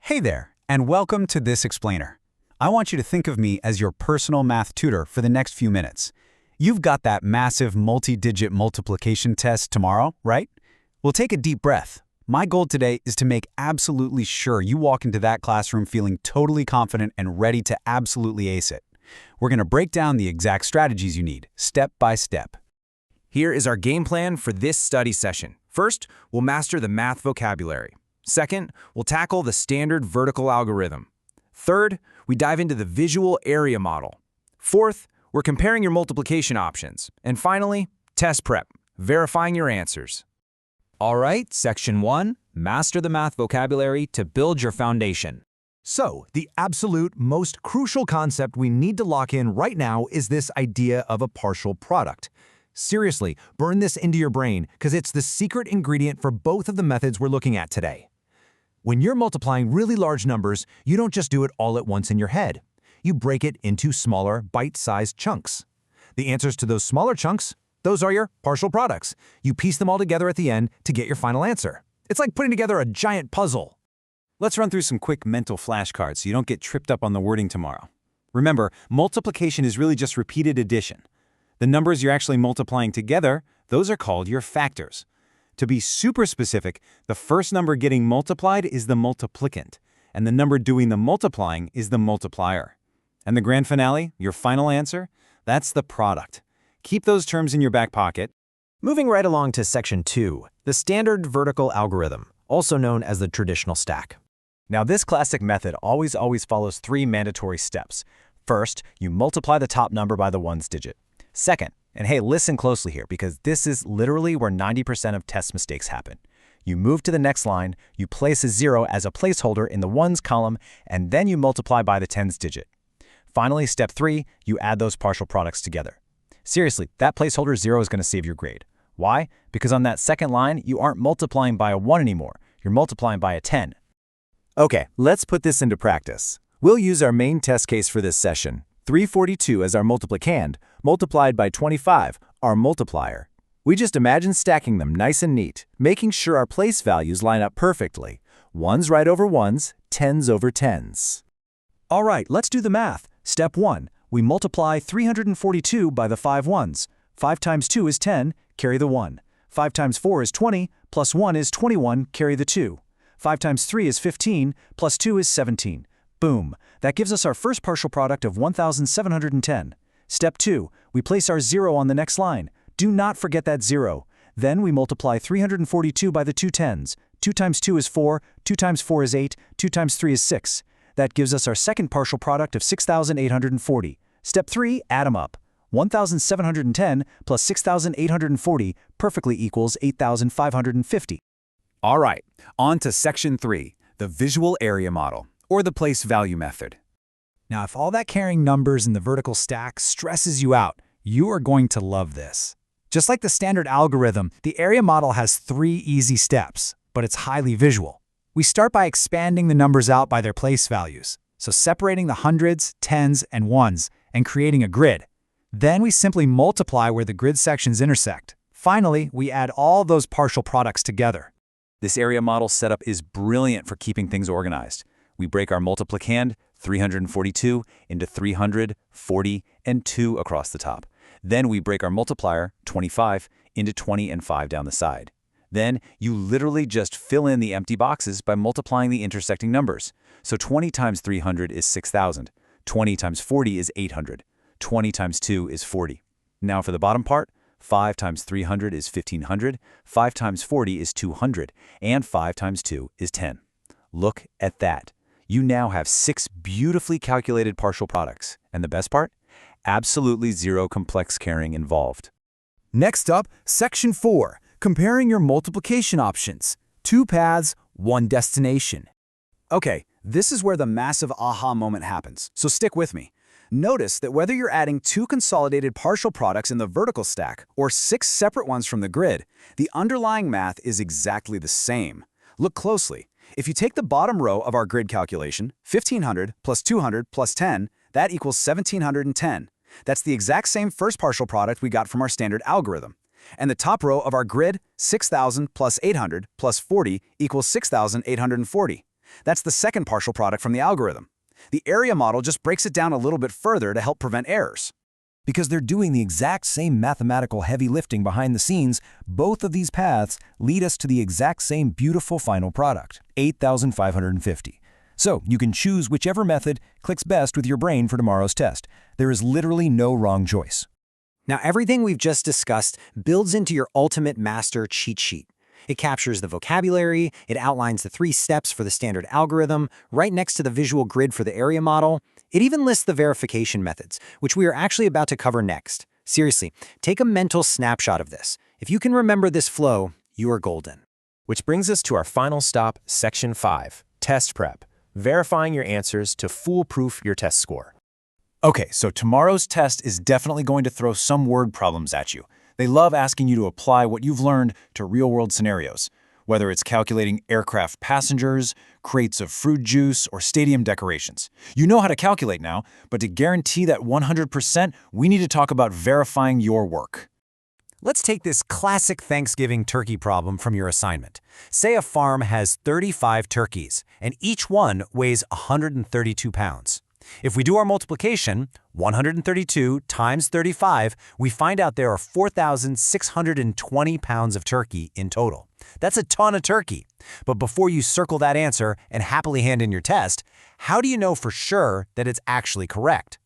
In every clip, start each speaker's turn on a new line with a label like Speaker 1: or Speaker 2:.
Speaker 1: Hey there, and welcome to This Explainer. I want you to think of me as your personal math tutor for the next few minutes. You've got that massive multi-digit multiplication test tomorrow, right? Well, take a deep breath. My goal today is to make absolutely sure you walk into that classroom feeling totally confident and ready to absolutely ace it. We're going to break down the exact strategies you need, step by step.
Speaker 2: Here is our game plan for this study session. First, we'll master the math vocabulary. Second, we'll tackle the standard vertical algorithm. Third, we dive into the visual area model. Fourth, we're comparing your multiplication options. And finally, test prep, verifying your answers. All right, Section 1, master the math vocabulary to build your foundation.
Speaker 3: So, the absolute most crucial concept we need to lock in right now is this idea of a partial product. Seriously, burn this into your brain because it's the secret ingredient for both of the methods we're looking at today. When you're multiplying really large numbers, you don't just do it all at once in your head. You break it into smaller, bite-sized chunks. The answers to those smaller chunks, those are your partial products. You piece them all together at the end to get your final answer. It's like putting together a giant puzzle.
Speaker 1: Let's run through some quick mental flashcards so you don't get tripped up on the wording tomorrow. Remember, multiplication is really just repeated addition. The numbers you're actually multiplying together, those are called your factors. To be super specific, the first number getting multiplied is the multiplicand, and the number doing the multiplying is the multiplier. And the grand finale, your final answer, that's the product. Keep those terms in your back pocket.
Speaker 4: Moving right along to Section 2, the standard vertical algorithm, also known as the traditional stack. Now, this classic method always follows three mandatory steps. First, you multiply the top number by the ones digit. Second, and hey, listen closely here because this is literally where 90% of test mistakes happen. You move to the next line, you place a 0 as a placeholder in the ones column, and then you multiply by the tens digit. Finally, step 3, you add those partial products together. Seriously, that placeholder 0 is going to save your grade. Why? Because on that second line, you aren't multiplying by a 1 anymore. You're multiplying by a 10.
Speaker 5: Okay, let's put this into practice. We'll use our main test case for this session. 342 as our multiplicand, multiplied by 25, our multiplier. We just imagine stacking them nice and neat, making sure our place values line up perfectly. Ones right over ones, tens over tens.
Speaker 3: All right, let's do the math. Step 1, we multiply 342 by the 5 ones. 5 times 2 is 10, carry the 1. 5 times 4 is 20, plus 1 is 21, carry the 2. 5 times 3 is 15, plus 2 is 17. Boom! That gives us our first partial product of 1,710. Step 2, we place our 0 on the next line. Do not forget that 0. Then we multiply 342 by the two tens. 2 times 2 is 4, 2 times 4 is 8, 2 times 3 is 6. That gives us our second partial product of 6,840. Step 3, add them up. 1,710 plus 6,840 perfectly equals 8,550.
Speaker 1: All right, on to Section 3, the visual area model, or the place value method. Now, if all that carrying numbers in the vertical stack stresses you out, you are going to love this. Just like the standard algorithm, the area model has 3 easy steps, but it's highly visual. We start by expanding the numbers out by their place values, so separating the hundreds, tens, and ones, and creating a grid. Then we simply multiply where the grid sections intersect. Finally, we add all those partial products together. This area model setup is brilliant for keeping things organized. We break our multiplicand, 342, into 300, 40, and 2 across the top. Then we break our multiplier, 25, into 20 and 5 down the side. Then you literally just fill in the empty boxes by multiplying the intersecting numbers. So 20 times 300 is 6,000. 20 times 40 is 800. 20 times 2 is 40. Now for the bottom part, 5 times 300 is 1,500. 5 times 40 is 200. And 5 times 2 is 10. Look at that. You now have 6 beautifully calculated partial products. And the best part? Absolutely zero complex carrying involved.
Speaker 3: Next up, Section 4, comparing your multiplication options. 2 paths, 1 destination. Okay, this is where the massive aha moment happens, so stick with me. Notice that whether you're adding 2 consolidated partial products in the vertical stack or 6 separate ones from the grid, the underlying math is exactly the same. Look closely. If you take the bottom row of our grid calculation, 1,500 plus 200 plus 10, that equals 1,710. That's the exact same first partial product we got from our standard algorithm. And the top row of our grid, 6,000 plus 800 plus 40 equals 6,840.
Speaker 1: That's the second partial product from the algorithm. The area model just breaks it down a little bit further to help prevent errors.
Speaker 5: Because they're doing the exact same mathematical heavy lifting behind the scenes, both of these paths lead us to the exact same beautiful final product, 8,550. So you can choose whichever method clicks best with your brain for tomorrow's test. There is literally no wrong choice.
Speaker 4: Now, everything we've just discussed builds into your ultimate master cheat sheet. It captures the vocabulary, it outlines the 3 steps for the standard algorithm, right next to the visual grid for the area model. It even lists the verification methods, which we are actually about to cover next. Seriously, take a mental snapshot of this. If you can remember this flow, you are golden.
Speaker 2: Which brings us to our final stop, Section 5, Test Prep, verifying your answers to foolproof your test score.
Speaker 3: Okay, so tomorrow's test is definitely going to throw some word problems at you. They love asking you to apply what you've learned to real-world scenarios, whether it's calculating aircraft passengers, crates of fruit juice, or stadium decorations. You know how to calculate now, but to guarantee that 100%, we need to talk about verifying your work.
Speaker 1: Let's take this classic Thanksgiving turkey problem from your assignment. Say a farm has 35 turkeys, and each one weighs 132 pounds. If we do our multiplication, 132 times 35, we find out there are 4,620 pounds of turkey in total. That's a ton of turkey. But before you circle that answer and happily hand in your test, how do you know for sure that it's actually correct?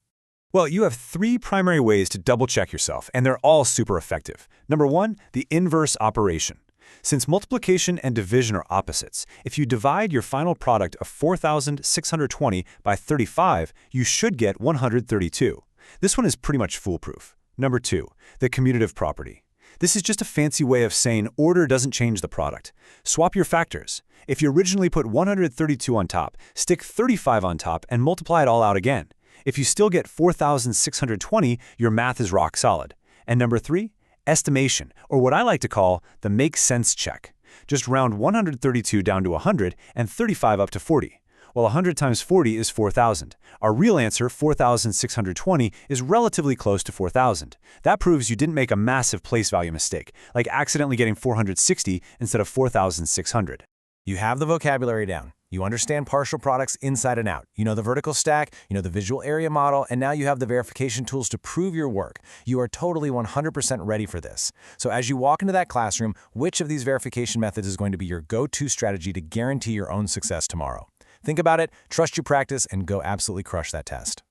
Speaker 3: Well, you have 3 primary ways to double-check yourself, and they're all super effective. Number 1, the inverse operation. Since multiplication and division are opposites, if you divide your final product of 4,620 by 35, you should get 132. This one is pretty much foolproof. Number 2, the commutative property. This is just a fancy way of saying order doesn't change the product. Swap your factors. If you originally put 132 on top, stick 35 on top and multiply it all out again. If you still get 4,620, your math is rock solid. And number 3, estimation, or what I like to call the make sense check. Just round 132 down to 100 and 35 up to 40. Well, 100 times 40 is 4,000. Our real answer, 4,620, is relatively close to 4,000. That proves you didn't make a massive place value mistake, like accidentally getting 460 instead of 4,600.
Speaker 2: You have the vocabulary down. You understand partial products inside and out. You know the vertical stack, you know the visual area model, and now you have the verification tools to prove your work. You are totally 100% ready for this. So as you walk into that classroom, which of these verification methods is going to be your go-to strategy to guarantee your own success tomorrow? Think about it, trust your practice, and go absolutely crush that test.